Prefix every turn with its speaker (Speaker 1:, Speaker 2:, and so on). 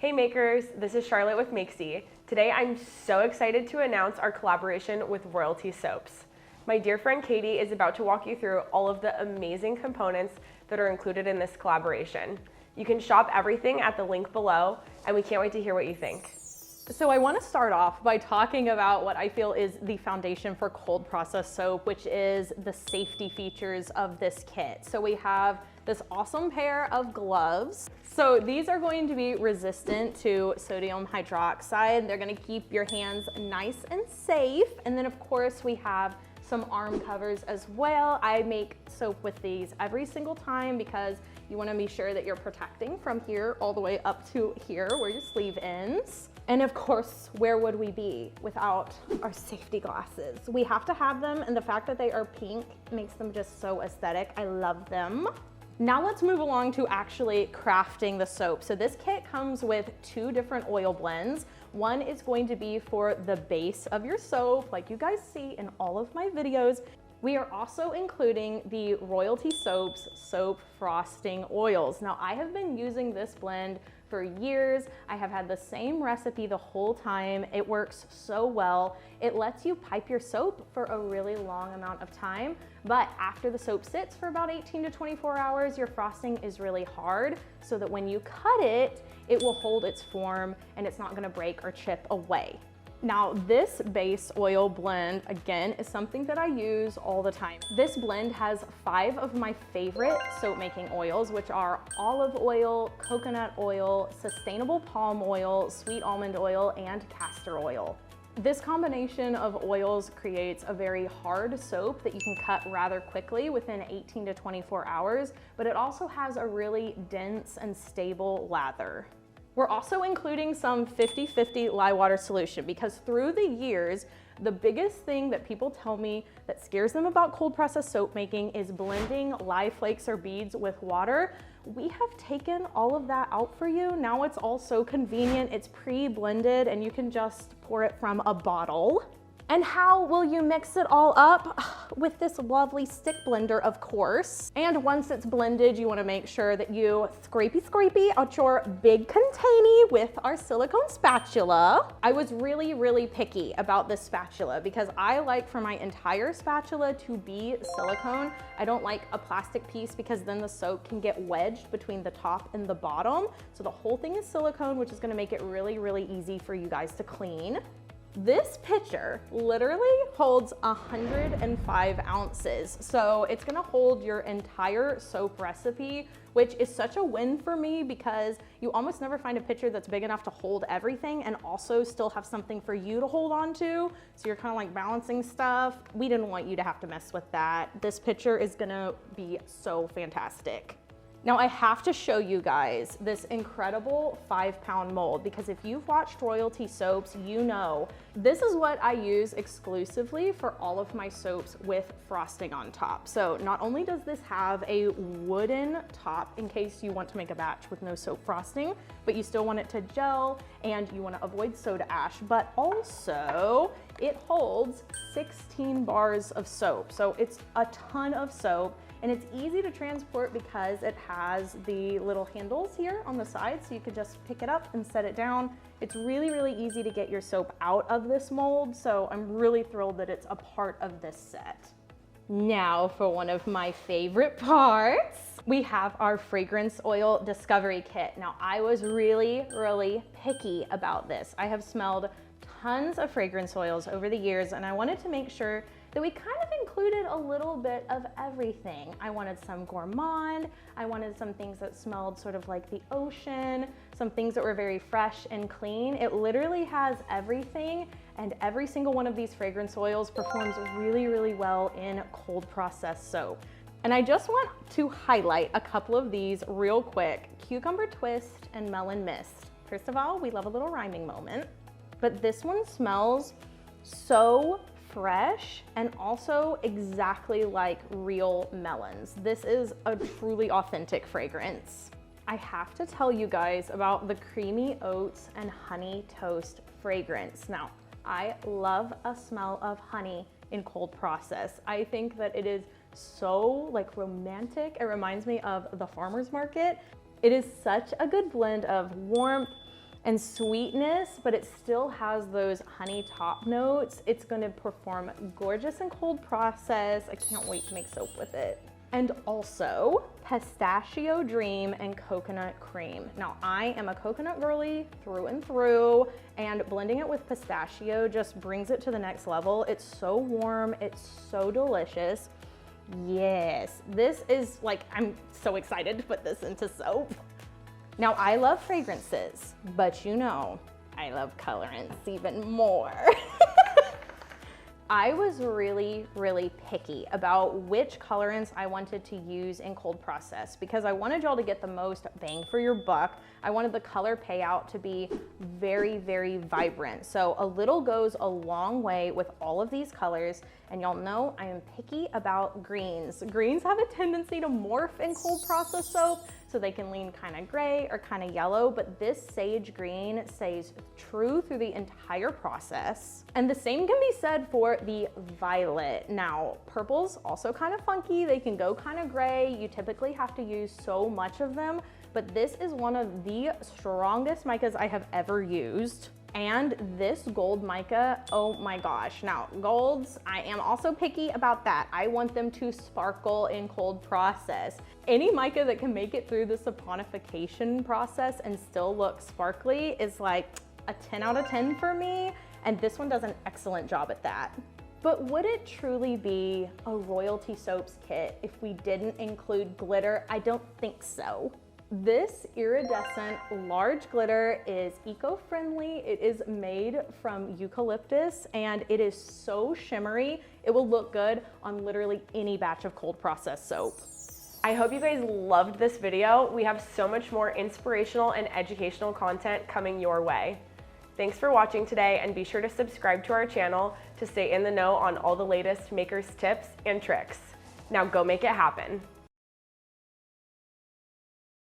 Speaker 1: Hey makers, this is Charlotte with Makesy. Today I'm so excited to announce our collaboration with Royalty Soaps. My dear friend Katie is about to walk you through all of the amazing components that are included in this collaboration. You can shop everything at the link below, and we can't wait to hear what you think.
Speaker 2: So I want to start off by talking about what I feel is the foundation for cold process soap, which is the safety features of this kit. So we have this awesome pair of gloves. So these are going to be resistant to sodium hydroxide. They're going to keep your hands nice and safe. And then of course we have some arm covers as well. I make soap with these every single time because you want to be sure that you're protecting from here all the way up to here where your sleeve ends. And of course, where would we be without our safety glasses? We have to have them, and the fact that they are pink makes them just so aesthetic. I love them. Now let's move along to actually crafting the soap. So this kit comes with 2 different oil blends. One is going to be for the base of your soap, like you guys see in all of my videos. We are also including the Royalty Soaps Soap Frosting Oils. Now I have been using this blend for years. I have had the same recipe the whole time. It works so well. It lets you pipe your soap for a really long amount of time, but after the soap sits for about 18 to 24 hours, your frosting is really hard so that when you cut it, it will hold its form and it's not gonna break or chip away. Now this base oil blend, again, is something that I use all the time. This blend has 5 of my favorite soap making oils, which are olive oil, coconut oil, sustainable palm oil, sweet almond oil, and castor oil. This combination of oils creates a very hard soap that you can cut rather quickly within 18 to 24 hours, but it also has a really dense and stable lather. We're also including some 50-50 lye water solution because through the years, the biggest thing that people tell me that scares them about cold process soap making is blending lye flakes or beads with water. We have taken all of that out for you. Now it's all so convenient. It's pre-blended and you can just pour it from a bottle. And how will you mix it all up? With this lovely stick blender, of course. And once it's blended, you wanna make sure that you scrapey out your big container with our silicone spatula. I was really picky about this spatula because I like for my entire spatula to be silicone. I don't like a plastic piece because then the soap can get wedged between the top and the bottom. So the whole thing is silicone, which is gonna make it really easy for you guys to clean. This pitcher literally holds 105 ounces. So it's gonna hold your entire soap recipe, which is such a win for me because you almost never find a pitcher that's big enough to hold everything and also still have something for you to hold on to. So you're kind of like balancing stuff. We didn't want you to have to mess with that. This pitcher is gonna be so fantastic. Now I have to show you guys this incredible 5-pound mold because if you've watched Royalty Soaps, you know this is what I use exclusively for all of my soaps with frosting on top. So not only does this have a wooden top in case you want to make a batch with no soap frosting, but you still want it to gel and you want to avoid soda ash, but also it holds 16 bars of soap. So it's a ton of soap. And it's easy to transport because it has the little handles here on the side, so you could just pick it up and set it down. It's really easy to get your soap out of this mold, so I'm really thrilled that it's a part of this set. Now for one of my favorite parts, we have our fragrance oil discovery kit. Now I was really picky about this. I have smelled tons of fragrance oils over the years, and I wanted to make sure that we kind of included a little bit of everything. I wanted some gourmand, I wanted some things that smelled sort of like the ocean, some things that were very fresh and clean. It literally has everything, and every single one of these fragrance oils performs really well in cold process soap. And I just want to highlight a couple of these real quick: Cucumber Twist and Melon Mist. First of all, we love a little rhyming moment, but this one smells so fresh and also exactly like real melons. This is a truly authentic fragrance. I have to tell you guys about the Creamy Oats and Honey Toast fragrance. Now, I love a smell of honey in cold process. I think that it is so like romantic. It reminds me of the farmer's market. It is such a good blend of warmth and sweetness, but it still has those honey top notes. It's gonna perform gorgeous in cold process. I can't wait to make soap with it. And also pistachio dream and coconut cream. Now I am a coconut girly through and through, and blending it with pistachio just brings it to the next level. It's so warm, it's so delicious. Yes, this is like, I'm so excited to put this into soap. Now I love fragrances, but you know, I love colorants even more. I was really picky about which colorants I wanted to use in cold process because I wanted y'all to get the most bang for your buck. I wanted the color payout to be very vibrant. So a little goes a long way with all of these colors, and y'all know I am picky about greens. Greens have a tendency to morph in cold process soap, so they can lean kind of gray or kind of yellow, but this sage green stays true through the entire process. And the same can be said for the violet. Now, purple's also kind of funky. They can go kind of gray. You typically have to use so much of them, but this is one of the strongest micas I have ever used. And this gold mica, oh my gosh. Now, golds, I am also picky about that. I want them to sparkle in cold process. Any mica that can make it through the saponification process and still look sparkly is like a 10 out of 10 for me, and this one does an excellent job at that. But would it truly be a Royalty Soaps kit if we didn't include glitter? I don't think so. This iridescent large glitter is eco-friendly. It is made from eucalyptus and it is so shimmery. It will look good on literally any batch of cold process soap.
Speaker 1: I hope you guys loved this video. We have so much more inspirational and educational content coming your way. Thanks for watching today, and be sure to subscribe to our channel to stay in the know on all the latest makers tips and tricks. Now go make it happen.